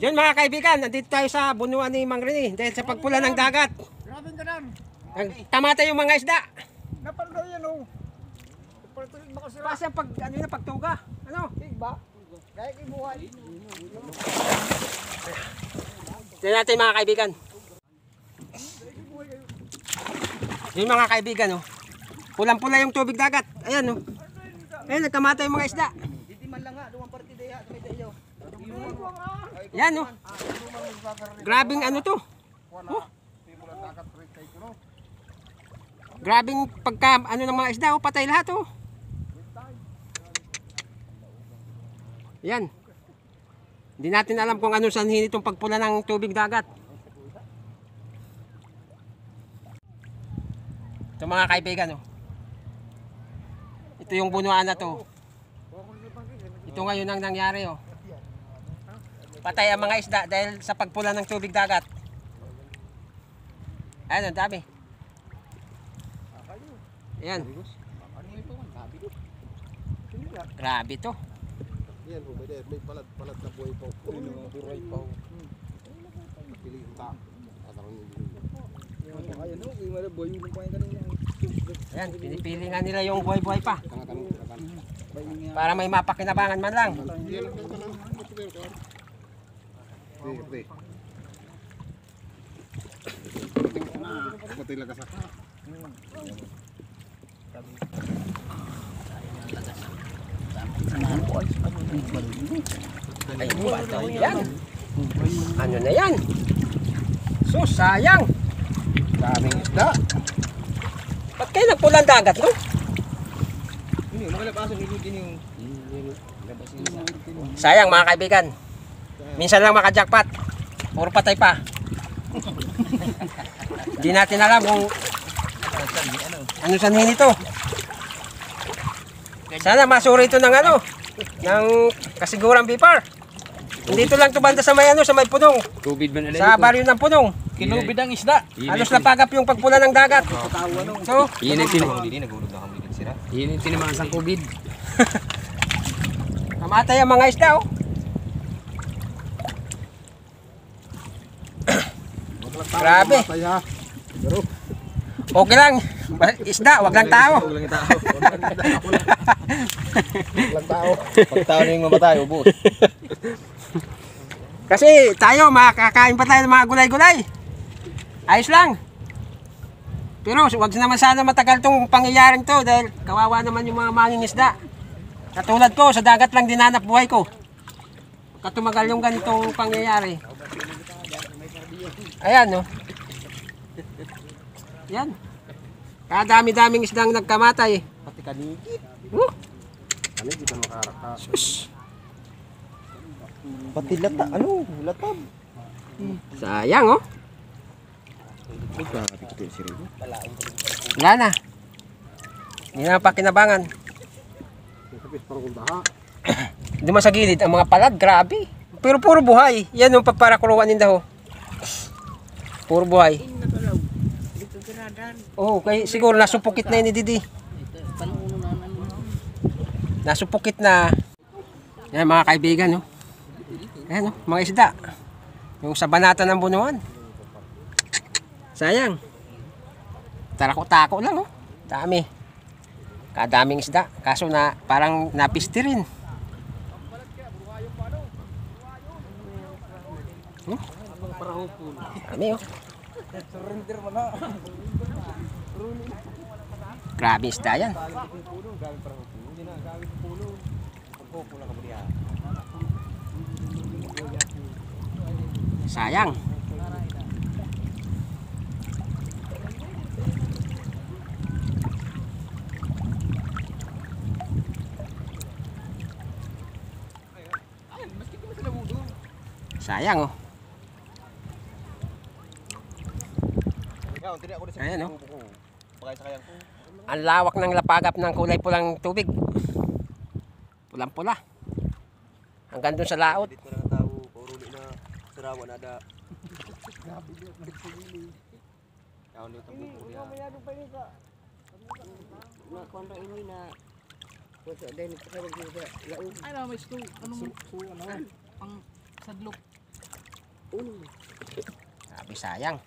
Yun mga kaibigan, nandito tayo sa bunuan ni Mang Rene dahil sa pagpula ng dagat. Grabing ganun. Tamata yung mga isda. Napanood yan oh. Pagpatuloy baka sila. Kasi pag ano na pagtuga. Ano? Tigba. Kaya kibuhay. Tignan natin mga kaibigan. Yun mga kaibigan oh. Pulang-pula yung tubig dagat. Ayan oh. Ayan nagkamata yung mga isda. Diti man lang nga, duwang partida ya, may dayo. Yan oh. Grabing ano to. Oh. Grabing pagka ano ng mga isda oh, patay lahat oh. Yan. Hindi natin alam kung anong sanhin itong pagpula ng tubig dagat. Ito mga kaibigan oh. Ito yung bunuan na to. Ito ngayon ang nangyari oh. Patay ang mga isda dahil sa pagpula ng tubig dagat. Ayan, ang dami. Ayan. Grabe to. Yan po, may palat na buhay pa. Buhay pa. Pilita. Ayan, pinipili nga nila yung buhay-buhay pa. Para may mapakinabangan man lang. Patay lagas ako. Ay, ano yan? Ano na yan? So, sayang. Daming isda. Ba't kayo nagpulang dagat, no? Sayang mga kaibigan. Minsan lang makajakpat. Puro patay pa. Hindi natin alam kung ano sanhin ito. Sana masuri ito ng ano, ng kasigurang bipar. Hindi ito lang ito banda sa may ano, sa may punong. Tubig ba nila? Sa baryo ng punong. Kilubid ang isda. Halos napagap yung pagpula ng dagat. So, Initin naman ang COVID. namatay ang mga isda oh. Grabe. Okay lang. Isda, wag lang tao. Lang tao. Pag tao na yung mamatay, ubos. Kasi tayo, makakain pa tayo ng mga gulay-gulay. Ayos lang. Pero wag naman sana matagal tong pangyayaring to dahil kawawa naman yung mga mangingisda. Katulad ko, sa dagat lang dinanap buhay ko. Katumagal yung ganitong pangyayari. Ayan, no? Yan. Kadami-daming isdang nagkamatay. Pati kanigit. Ano, di ka makaraka. Sus. Pati lata, ano, latab. Sayang, oh. Grabe ko si Rigo. Wala na. Hindi na pakinabangan. Kapit parang kung baha. Duman sa gilid, ang mga palad, grabe. Pero puro buhay. Yan yung pagparakuluan ninda, oh. Puro buhay. Oh, kay siguro nasupukit na yun ni Didi. Nasupukit na. Yan mga kaibigan, no. Ayan, no, mga isda. Yung sa banata ng bunuan. Sayang. Tarako-tako lang, oh. Dami. Kadaming isda. Kaso na parang napiste rin. Dami, oh. Grabe isda yan. Sayang. Sayang, oh. Ayan, oh. Ang lawak ng lapagap ng kulay pulang tubig. Pulang-pula. Hanggang dun sa laot. Dito na tao, pauruli na sarawan ada. Taon nito po ya. Na kontra ini na. Wala din pa kay wag Ay na may stu ano mo ano pang sadlok. Sabi sayang.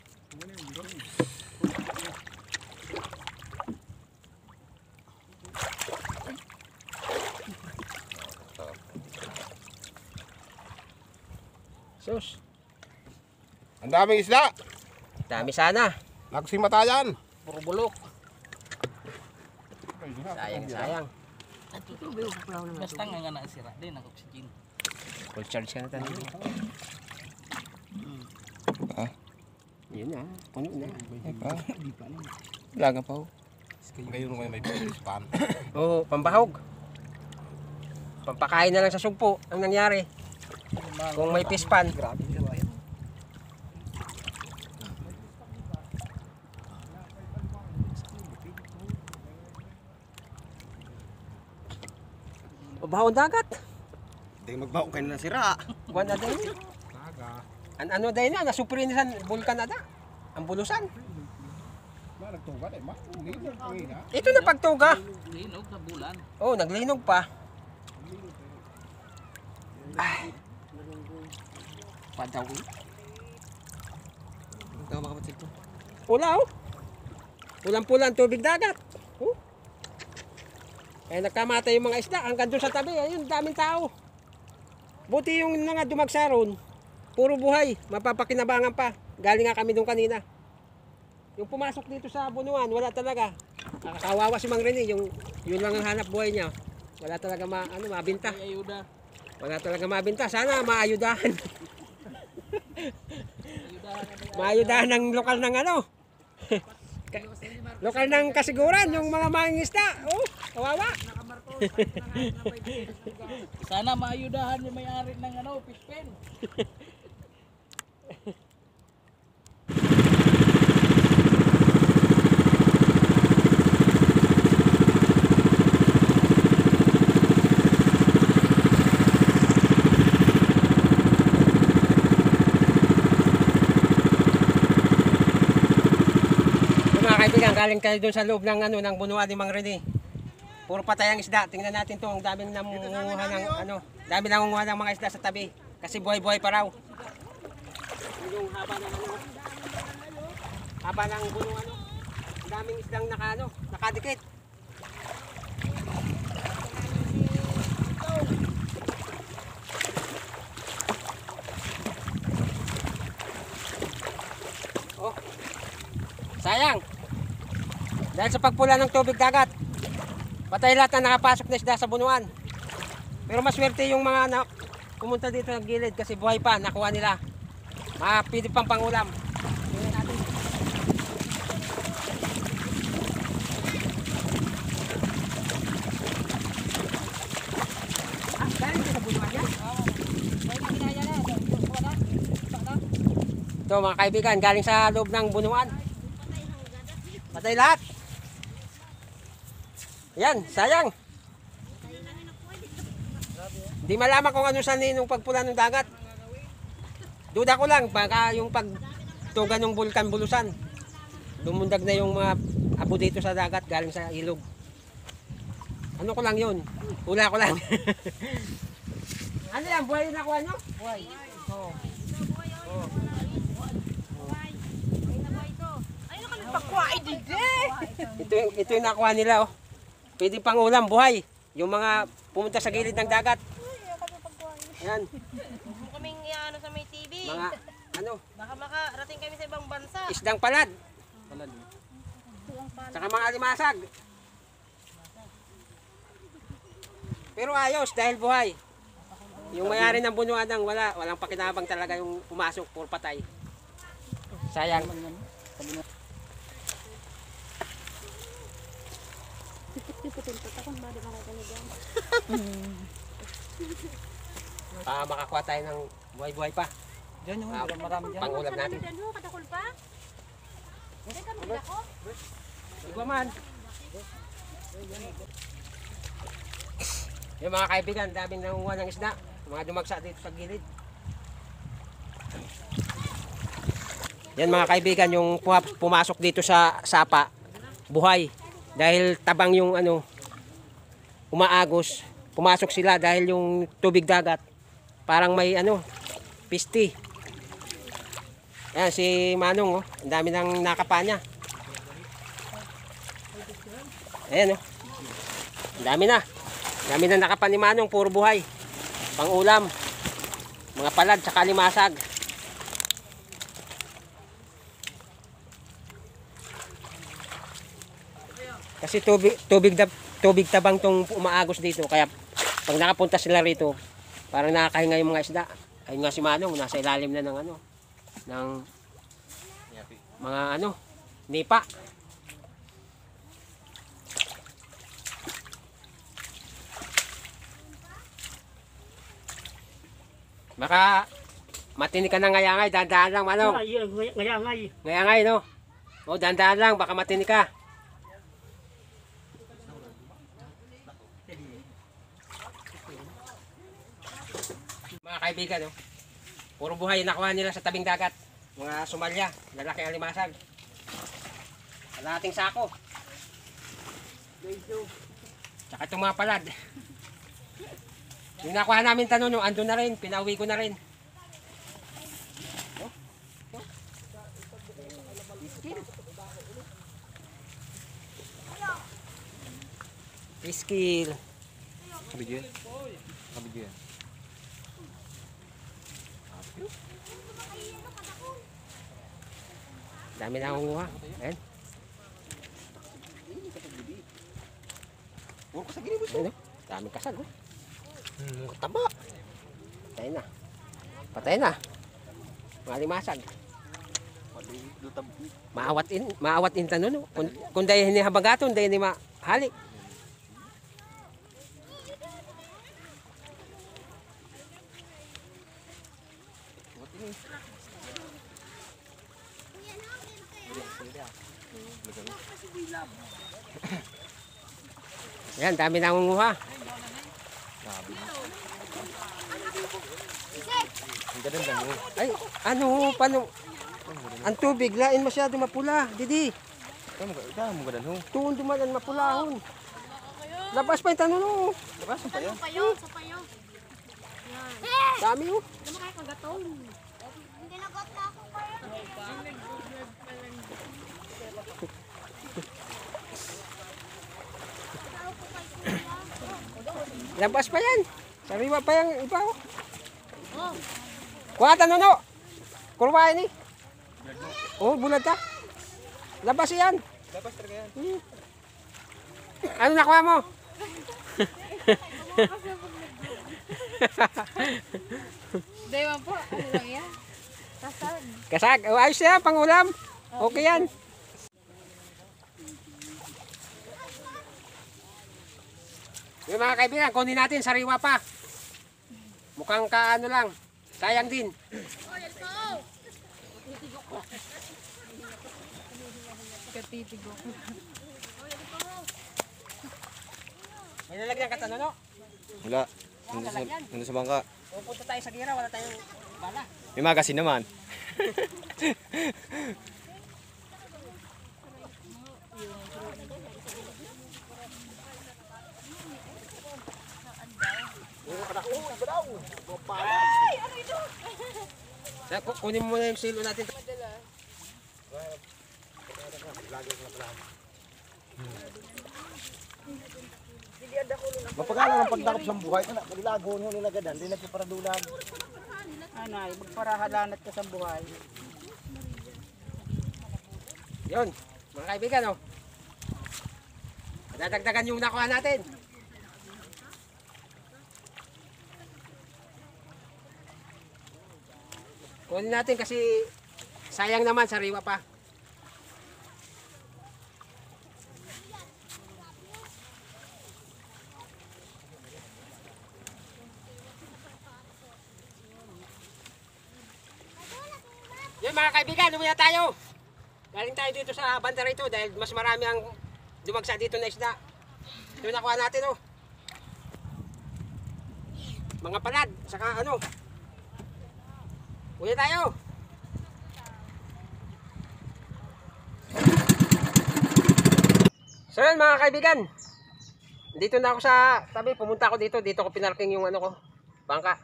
Sus, Ang daming isda. dami sana. Nagsimatayan. Puro bulok. Sayang. Basta nga nasira din ang oxygen. Full charge ka na tayo. Yun na, puno na. Laga pa ho. Ngayon may pan. Oo, pambahog. Pampakain na lang sa sugpo ang nangyari. Kung may pispan. Bahon dagat. Hindi magbaon kayo na sira. Buwan na din. Ano din na, nasuprinisan bulkan na da. Ang bulusan. Nagtugat eh, linog ang ina. Ito na pagtuga. Linog sa bulan. Oh, naglinog pa. Ay. Padaw. Ito mga kapatid ko. Pula oh. Pulang-pula ang tubig dagat. Oh. Kaya nagkamatay yung mga isda hanggang doon sa tabi. Ayun, daming tao. Buti yung mga dumagsa ron, puro buhay, mapapakinabangan pa. Galing nga kami doon kanina. Yung pumasok dito sa bunuan, wala talaga. Kawawa si Mang Rene, yun lang ang hanap buhay niya. Wala talaga mabinta. May ayuda. Wala talaga mabinta. Sana maayudahan. Maayudahan ng lokal ng lokal ng kasiguran, yung mga mangingisda. Oh, kawawa. Sana maayudahan yung may-ari ng fish pen. Mga kaibigan, galing kayo doon sa loob ng bunuan ni Mang Rene. Puro patay ang isda. Tingnan natin to, ang daming nangunguha ng dami nangunguha ng mga isda sa tabi. Kasi buhay-buhay pa raw. Yung haba ng bunuan, ang daming isdang nakadikit. Oh. Sayang. Dahil sa pagpula ng tubig dagat, patay lahat na nakapasok na isda sa bunuan. Pero maswerte yung mga pumunta dito sa gilid kasi buhay pa, nakuha nila. Pwede pang pangulam. Tingnan natin. Galing dito sa bunuan yan? Ito mga kaibigan, galing sa loob ng bunuan. Patay lahat. Yan, sayang. Di malaman kung ano sa ninong pagpula ng dagat. Duda ko lang, baka yung pagtuga ng bulkan bulusan. Lumundag na yung mga abo dito sa dagat galing sa ilog. Ano ko lang yun? Hula ko lang. Ano yan? Buhay yung nakuha nyo? Buhay. Oo. Ito yung nakuha nila oh. Pwede pang ulam, buhay. Yung mga pumunta sa gilid ng dagat. Ayan. Kaming ano sa may TV. Mga Baka makarating kami sa ibang bansa. isdang palad. Saka mga alimasag. Pero ayos dahil buhay. Yung mayari ng bunuan ng walang pakinabang talaga yung pumasok, puro patay. Sayang. Makakuha tayo ng buhay-buhay pa. Diyan yung marami dyan. Pangulam natin. Katakol pa? Hindi ka magdako? Iba man. Yung mga kaibigan, daming nangunguha ng isda. Mga dumagsa dito sa gilid. Yan mga kaibigan, yung pumasok dito sa sapa, buhay. Dahil tabang yung umaagos, pumasok sila dahil yung tubig dagat, parang may pisti. Ayan si Manong, oh. Ang dami ng nakapa niya. Ayan, oh. Ang dami na. Ang dami na nakapa ni Manong, puro buhay. Pang ulam. Mga palad, tsaka limasag. Kasi tubig tabang tong umaagos dito. Kaya pag nakapunta sila rito, parang nakakahinga yung mga isda. Ayun nga si Manong, nasa ilalim na ng ano, ng mga ano, nipa. Baka matindi ka ng ngayangay, dandaan lang Manong. Ngayangay. Ngayangay, no? O, dandaan lang, baka matindi ka. Mga kaibigan, no? Puro buhay yung nakuha nila sa tabing dagat. Mga Somalia, lalaki ang limasag. Kalahating sako. Tsaka itong mga palad. Yung nakuha namin tanong, andun na rin, pinauwi ko na rin. Iskil. Kabidyo yan. Kabidyo yan. Dami na akong kuha. Ayan. Puro ka sa ginibos. Ayan, oh. Daming kasag, oh. Tama. Patay na. Patay na. Mga limasag. Maawat in tanong, no? Kung dahil ni habagaton, dahil ni mahalik. Yan, dami na akong nguha. Ang ganda lang mo. Ay, ano, paano? Ang tubig, lain masyado mapula. Didi, Ikaw mo ganda ho. tuon dumalan mapulahon. Labas pa yung tanong, no? Labas mo pa yan. Sapayo, sapayo. Dami, oh. Ano kaya kagatong? Hindi nagot na ako kaya. Labas pa yan. Sariwa pa yung iba, oh. Kuha tanong, no? Kurwain, eh. Oh, bulag ka. Labas yan. Labas talaga yan. Ano nakuha mo? Dewa po, ano lang yan? Kasag. Kasag. Oh, ayos yan, pangulam. Okay yan. Yung mga kaibigan, kunin natin, sariwa pa. Mukhang kaano lang. Sayang din. Katitigo. May nalagyan ka tanong, no? Wala. Nandun sa bangka. Pupunta tayo sa gira, wala tayong bala. May magasin naman. Kunin mo na yung silo natin. Mapagalang ang pagdakop sa buhay. Kalilago nyo nilagadan. Hindi nagpaparadulan. Anay, magparahalanat ka sa buhay. Yun, mga kaibigan, oh. Dadagdagan yung nakuha natin. Kunin natin kasi sayang naman, sariwa pa. Yun mga kaibigan, umuwi na tayo. Galing tayo dito sa banda rito dahil mas marami ang dumagsa dito na isda. Ito nakuha natin, oh. Mga palad, saka ano. Uwi tayo. So yun mga kaibigan. Dito na ako sa tabi, pumunta ako dito. Dito ko pinarking yung ano ko, bangka.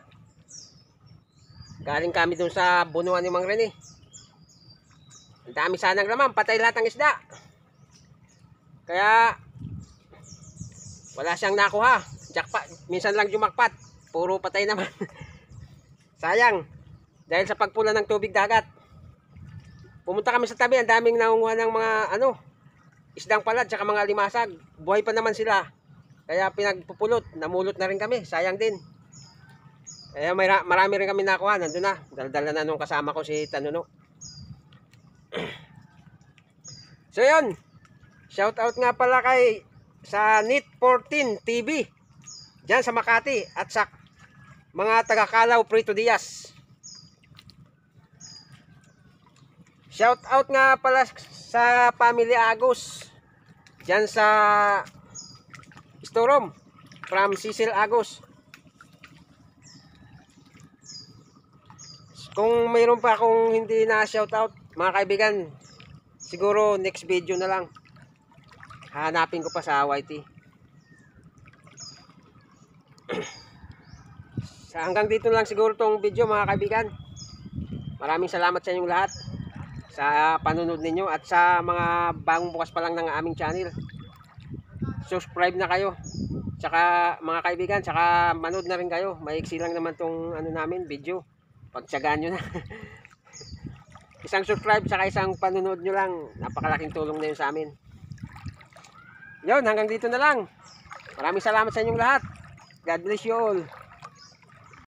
Galing kami dun sa bunuan ni Mang Rene. Ang dami sanang laman, patay lahat ng isda. Kaya wala siyang nakuha. Jackpot, minsan lang jumakpat. Puro patay naman. Sayang. Dahil sa pagpula ng tubig dagat. Pumunta kami sa tabi, ang daming nangunguha ng mga isdang palad tsaka mga limasag. Buhay pa naman sila. Kaya pinagpupulot, namulot na rin kami. Sayang din. Kaya marami rin kami nakuha. Nandun na. Daldala na nung kasama ko si Tanuno. So yun. Shout out nga pala kay sa NIT 14 TV. Diyan sa Makati. At sa mga taga-Kalaw Prito Diaz. Shout out nga pala sa Family Agos. Diyan sa Storom. From Cecil Agos. Kung mayroon pa akong hindi na shout out, mga kaibigan, siguro next video na lang. Hanapin ko pa sa YT. Hanggang dito lang siguro tong video, mga kaibigan. Maraming salamat sa inyong lahat sa panunod ninyo at sa mga bagong bukas pa lang ng aming channel. Subscribe na kayo. Tsaka mga kaibigan, tsaka manood na rin kayo. Maiksi lang naman tong namin video. Pagtsagaan nyo na. Isang subscribe tsaka isang panunod nyo lang. Napakalaking tulong na yun sa amin. Yun, hanggang dito na lang. Maraming salamat sa inyong lahat. God bless you all.